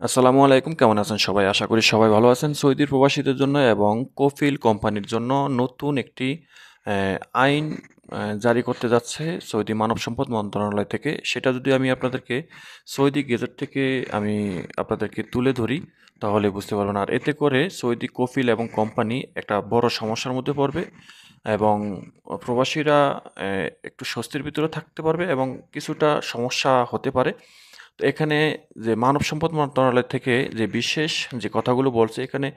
আসসালামু আলাইকুম, কেমন আছেন সবাই? আশা করি সবাই ভালো আছেন। সৌদির প্রবাসীদের জন্য এবং কফিল কোম্পানির জন্য নতুন একটি আইন জারি করতে যাচ্ছে সৌদি মানব সম্পদ মন্ত্রণালয় থেকে। সেটা যদি আমি আপনাদেরকে সৌদি গেজেট থেকে আমি আপনাদেরকে তুলে ধরি, তাহলে বুঝতে পারবেন। আর এতে করে সৌদি কফিল এবং কোম্পানি একটা বড় সমস্যার মধ্যে পড়বে এবং প্রবাসীরা একটু স্বস্তির ভিতরে থাকতে পারবে এবং কিছুটা সমস্যা হতে পারে। তো এখানে যে মানব সম্পদ মন্ত্রণালয় থেকে যে বিশেষ যে কথাগুলো বলছে, এখানে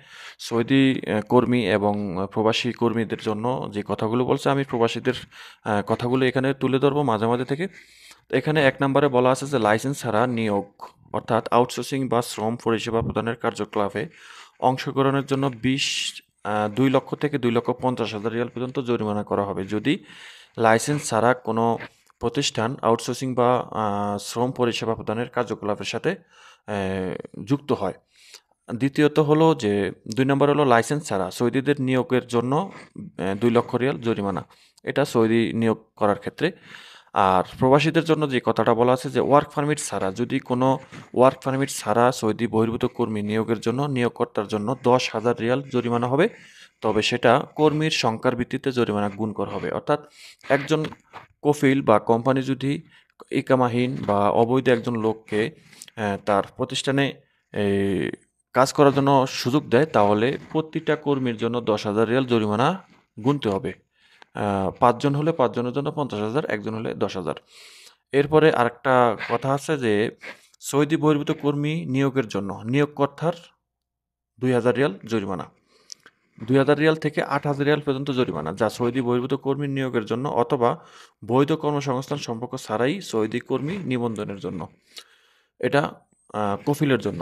সৌদি কর্মী এবং প্রবাসী কর্মীদের জন্য যে কথাগুলো বলছে, আমি প্রবাসীদের কথাগুলো এখানে তুলে ধরবো মাঝে মাঝে থেকে। তো এখানে ১ নম্বরে বলা আছে যে লাইসেন্স ছাড়া নিয়োগ, অর্থাৎ আউটসোর্সিং বা শ্রম পরিষেবা প্রদানের কার্যকলাপে অংশগ্রহণের জন্য ২ লক্ষ থেকে ২,৫০,০০০ রিয়াল পর্যন্ত জরিমানা করা হবে যদি লাইসেন্স ছাড়া কোনো প্রতিষ্ঠান আউটসোর্সিং বা শ্রম পরিষেবা প্রদানের কার্যকলাপের সাথে যুক্ত হয়। দ্বিতীয়ত হলো যে ২ নম্বর হলো লাইসেন্স ছাড়া সৌদিদের নিয়োগের জন্য ২ লক্ষ রিয়াল জরিমানা। এটা সৌদি নিয়োগ করার ক্ষেত্রে। আর প্রবাসীদের জন্য যে কথাটা বলা আছে যে ওয়ার্ক পারমিট ছাড়া, যদি কোনো ওয়ার্ক পারমিট ছাড়া সৌদি বহির্ভূত কর্মী নিয়োগের জন্য নিয়োগকর্তার জন্য ১০,০০০ রিয়াল জরিমানা হবে। তবে সেটা কর্মীর সংখ্যার ভিত্তিতে জরিমানা গুণ করা হবে। অর্থাৎ একজন কফিল বা কোম্পানি যদি ইকামাহীন বা অবৈধ একজন লোককে তার প্রতিষ্ঠানে এই কাজ করার জন্য সুযোগ দেয়, তাহলে প্রতিটা কর্মীর জন্য ১০,০০০ রিয়াল জরিমানা গুনতে হবে। ৫ জন হলে ৫ জনের জন্য ৫০,০০০, একজন হলে ১০,০০০। এরপরে আরেকটা কথা আছে যে সৌদি বহির্ভূত কর্মী নিয়োগের জন্য নিয়োগকর্তার ২,০০০ রিয়াল জরিমানা। ২,০০০ রিয়াল থেকে ৮,০০০ রিয়াল পর্যন্ত জরিমানা, যা সৌদি বহির্ভূত কর্মী নিয়োগের জন্য অথবা বৈধ কর্মসংস্থান সম্পর্ক ছাড়াই সৌদি কর্মী নিবন্ধনের জন্য। এটা কফিলের জন্য।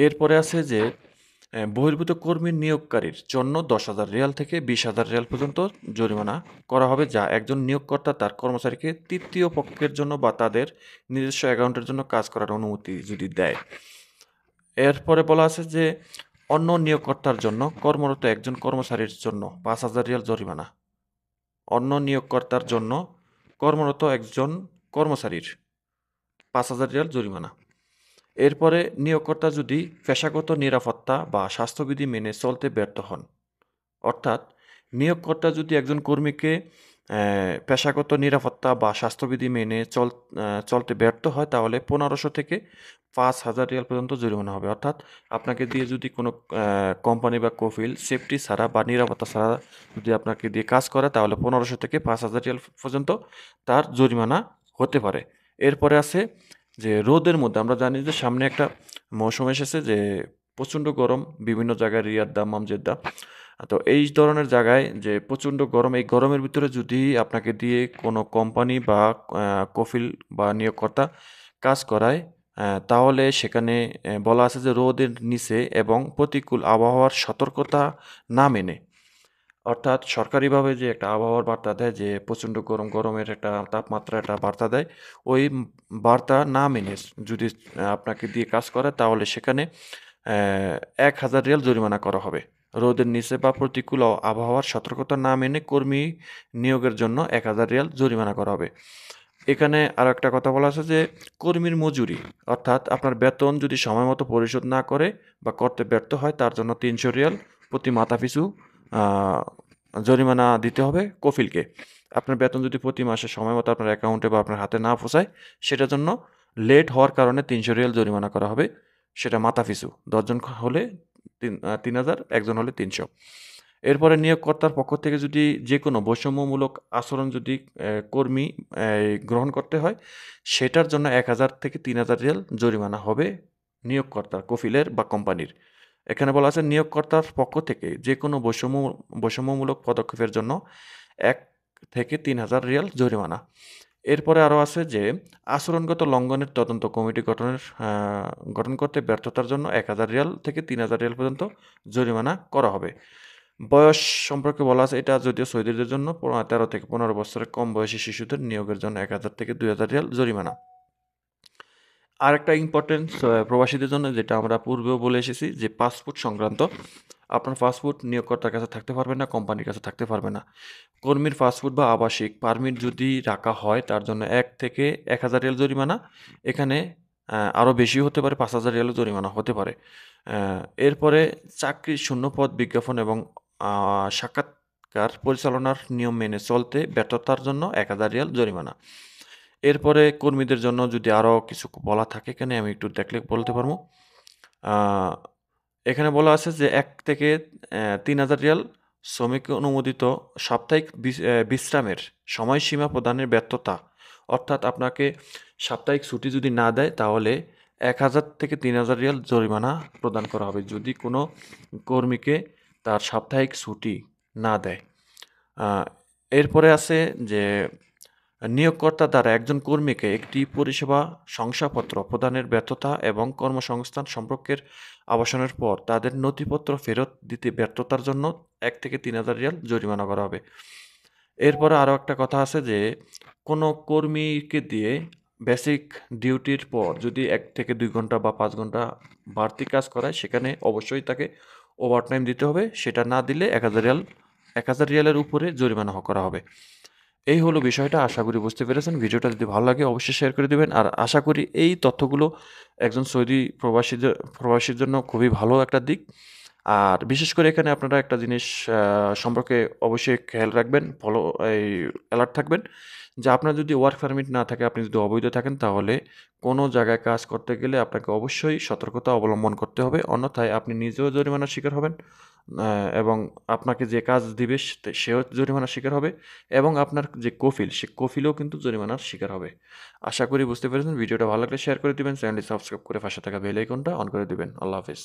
এরপরে আছে যে বহির্ভূত কর্মী নিয়োগকারীর জন্য ১০,০০০ রিয়াল থেকে ২০,০০০ রিয়াল পর্যন্ত জরিমানা করা হবে, যা একজন নিয়োগকর্তা তার কর্মচারীকে তৃতীয় পক্ষের জন্য বা তাদের নিজস্ব অ্যাকাউন্টের জন্য কাজ করার অনুমতি যদি দেয়। এরপরে বলা আছে যে অন্য নিয়োগকর্তার জন্য কর্মরত একজন কর্মচারীর জন্য ৫,০০০ রিয়াল জরিমানা। অন্য নিয়োগকর্তার জন্য কর্মরত একজন কর্মচারীর ৫,০০০ রিয়াল জরিমানা। এরপরে নিয়োগকর্তা যদি পেশাগত নিরাপত্তা বা স্বাস্থ্যবিধি মেনে চলতে ব্যর্থ হন, অর্থাৎ নিয়োগকর্তা যদি একজন কর্মীকে পেশাগত নিরাপত্তা বা স্বাস্থ্যবিধি মেনে চলতে ব্যর্থ হয়, তাহলে ১৫০০ থেকে ৫,০০০ রিয়াল পর্যন্ত জরিমানা হবে। অর্থাৎ আপনাকে দিয়ে যদি কোনো কোম্পানি বা কফিল সেফটি ছাড়া বা নিরাপত্তা ছাড়া যদি আপনাকে দিয়ে কাজ করে, তাহলে ১৫০০ থেকে ৫,০০০ রিয়াল পর্যন্ত তার জরিমানা হতে পারে। এরপরে আছে যে রোদের মধ্যে, আমরা জানি যে সামনে একটা মৌসুম এসেছে যে প্রচণ্ড গরম, বিভিন্ন জায়গায় রিয়াদ, দাম্মাম, জেদ্দা। তো এই ধরনের জায়গায় যে প্রচণ্ড গরম, এই গরমের ভিতরে যদি আপনাকে দিয়ে কোনো কোম্পানি বা কফিল বা নিয়োগকর্তা কাজ করায়, তাহলে সেখানে বলা আছে যে রোদের নিচে এবং প্রতিকূল আবহাওয়ার সতর্কতা না মেনে, অর্থাৎ সরকারিভাবে যে একটা আবহাওয়ার বার্তা দেয় যে প্রচণ্ড গরম, গরমের একটা তাপমাত্রা একটা বার্তা দেয়, ওই বার্তা না মেনে যদি আপনাকে দিয়ে কাজ করে, তাহলে সেখানে ১,০০০ রিয়াল জরিমানা করা হবে। রোদের নিচে বা প্রতিকূল আবহাওয়ার সতর্কতা না মেনে কর্মী নিয়োগের জন্য ১,০০০ রিয়াল জরিমানা করা হবে। এখানে আরও একটা কথা বলা আছে যে কর্মীর মজুরি, অর্থাৎ আপনার বেতন যদি সময়মতো পরিশোধ না করে বা করতে ব্যর্থ হয়, তার জন্য ৩০০ রিয়াল প্রতি মাথাপিছু আ জরিমানা দিতে হবে কফিলকে। আপনার বেতন যদি প্রতি মাসে সময়মতো আপনার অ্যাকাউন্টে বা আপনার হাতে না পৌঁছায়, সেটার জন্য লেট হওয়ার কারণে ৩০০ রিয়াল জরিমানা করা হবে। সেটা মাথাপিছু। ১০ জন হলে ৩,০০০, একজন হলে ৩০০। এরপরে নিয়োগকর্তার পক্ষ থেকে যদি যেকোনো বৈষম্যমূলক আচরণ যদি কর্মী গ্রহণ করতে হয়, সেটার জন্য ১,০০০ থেকে ৩,০০০ রিয়াল জরিমানা হবে নিয়োগকর্তার, কফিলের বা কোম্পানির। এখানে বলা আছে নিয়োগকর্তার পক্ষ থেকে যেকোনো বৈষম্যমূলক পদক্ষেপের জন্য ১ থেকে ৩,০০০ রিয়াল জরিমানা। এরপরে আরও আছে যে আচরণগত লঙ্ঘনের তদন্ত কমিটি গঠন করতে ব্যর্থতার জন্য ১,০০০ রিয়াল থেকে ৩,০০০ রিয়াল পর্যন্ত জরিমানা করা হবে। বয়স সম্পর্কে বলা আছে, এটা যদিও সৌদিদের জন্য ১৩ থেকে ১৫ বছরের কম বয়সী শিশুদের নিয়োগের জন্য ১,০০০ থেকে ২,০০০ রিয়াল জরিমানা। আরেকটা ইম্পর্টেন্স প্রবাসীদের জন্য, যেটা আমরা পূর্বেও বলে এসেছি, যে পাসপোর্ট সংক্রান্ত। আপনার পাসপোর্ট নিয়োগকর্তার কাছে থাকতে পারবে না, কোম্পানির কাছে থাকতে পারবে না। কর্মীর পাসপোর্ট বা আবাসিক পারমিট যদি রাখা হয়, তার জন্য ১ থেকে ১,০০০ রিয়াল জরিমানা। এখানে আরও বেশি হতে পারে, 5,000 রিয়ালও জরিমানা হতে পারে। এরপরে চাকরির শূন্যপদ বিজ্ঞাপন এবং সাক্ষাৎকার পরিচালনার নিয়ম মেনে চলতে ব্যর্থতার জন্য 1,000 রিয়াল জরিমানা। এরপরে কর্মীদের জন্য যদি আরও কিছু বলা থাকে এখানে আমি একটু দেখলে বলতে পারবো। এখানে বলা আছে যে 1 থেকে 3,000 রিয়াল শ্রমিক অনুমোদিত সাপ্তাহিক বিশ্রামের সময়সীমা প্রদানের ব্যর্থতা, অর্থাৎ আপনাকে সাপ্তাহিক ছুটি যদি না দেয় তাহলে 1,000 থেকে 3,000 রিয়াল জরিমানা প্রদান করা হবে যদি কোনো কর্মীকে তার সাপ্তাহিক ছুটি না দেয়। এরপরে আছে যে নিয়োগকর্তা দ্বারা একজন কর্মীকে একটি পরিষেবা শংসাপত্র প্রদানের ব্যর্থতা এবং কর্মসংস্থান সম্পর্কের আবাসনের পর তাদের নথিপত্র ফেরত দিতে ব্যর্থতার জন্য 1 থেকে 3,000 রিয়াল জরিমানা করা হবে। এরপরে আরও একটা কথা আছে যে কোনো কর্মীকে দিয়ে বেসিক ডিউটির পর যদি 1 থেকে 2 ঘন্টা বা 5 ঘন্টা বাড়তি কাজ করায় সেখানে অবশ্যই তাকে ওভারটাইম দিতে হবে। সেটা না দিলে 1,000 রিয়ালের উপরে জরিমানা করা হবে। এই হলো বিষয়টা। আশা করি বুঝতে পেরেছেন। ভিডিওটা যদি ভালো লাগে অবশ্যই শেয়ার করে দিবেন। আর আশা করি এই তথ্যগুলো একজন সৌদি প্রবাসীর জন্য খুবই ভালো একটা দিক। আর বিশেষ করে এখানে আপনারা একটা জিনিস সম্পর্কে অবশ্যই খেয়াল রাখবেন, অ্যালার্ট থাকবেন যে আপনার যদি ওয়ার্ক পারমিট না থাকে, আপনি যদি অবৈধ থাকেন তাহলে কোনো জায়গায় কাজ করতে গেলে আপনাকে অবশ্যই সতর্কতা অবলম্বন করতে হবে। অন্যথায় আপনি নিজেও জরিমানার শিকার হবেন এবং আপনাকে যে কাজ দিবে সেও জরিমানার শিকার হবে এবং আপনার যে কফিল, সে কফিলও কিন্তু জরিমানার শিকার হবে। আশা করি বুঝতে পেরেছেন। ভিডিওটা ভালো লাগলে শেয়ার করে দিবেন। চ্যানেলটি সাবস্ক্রাইব করে পাশে থাকা বেল আইকনটা অন করে দিবেন। আল্লাহ হাফেজ।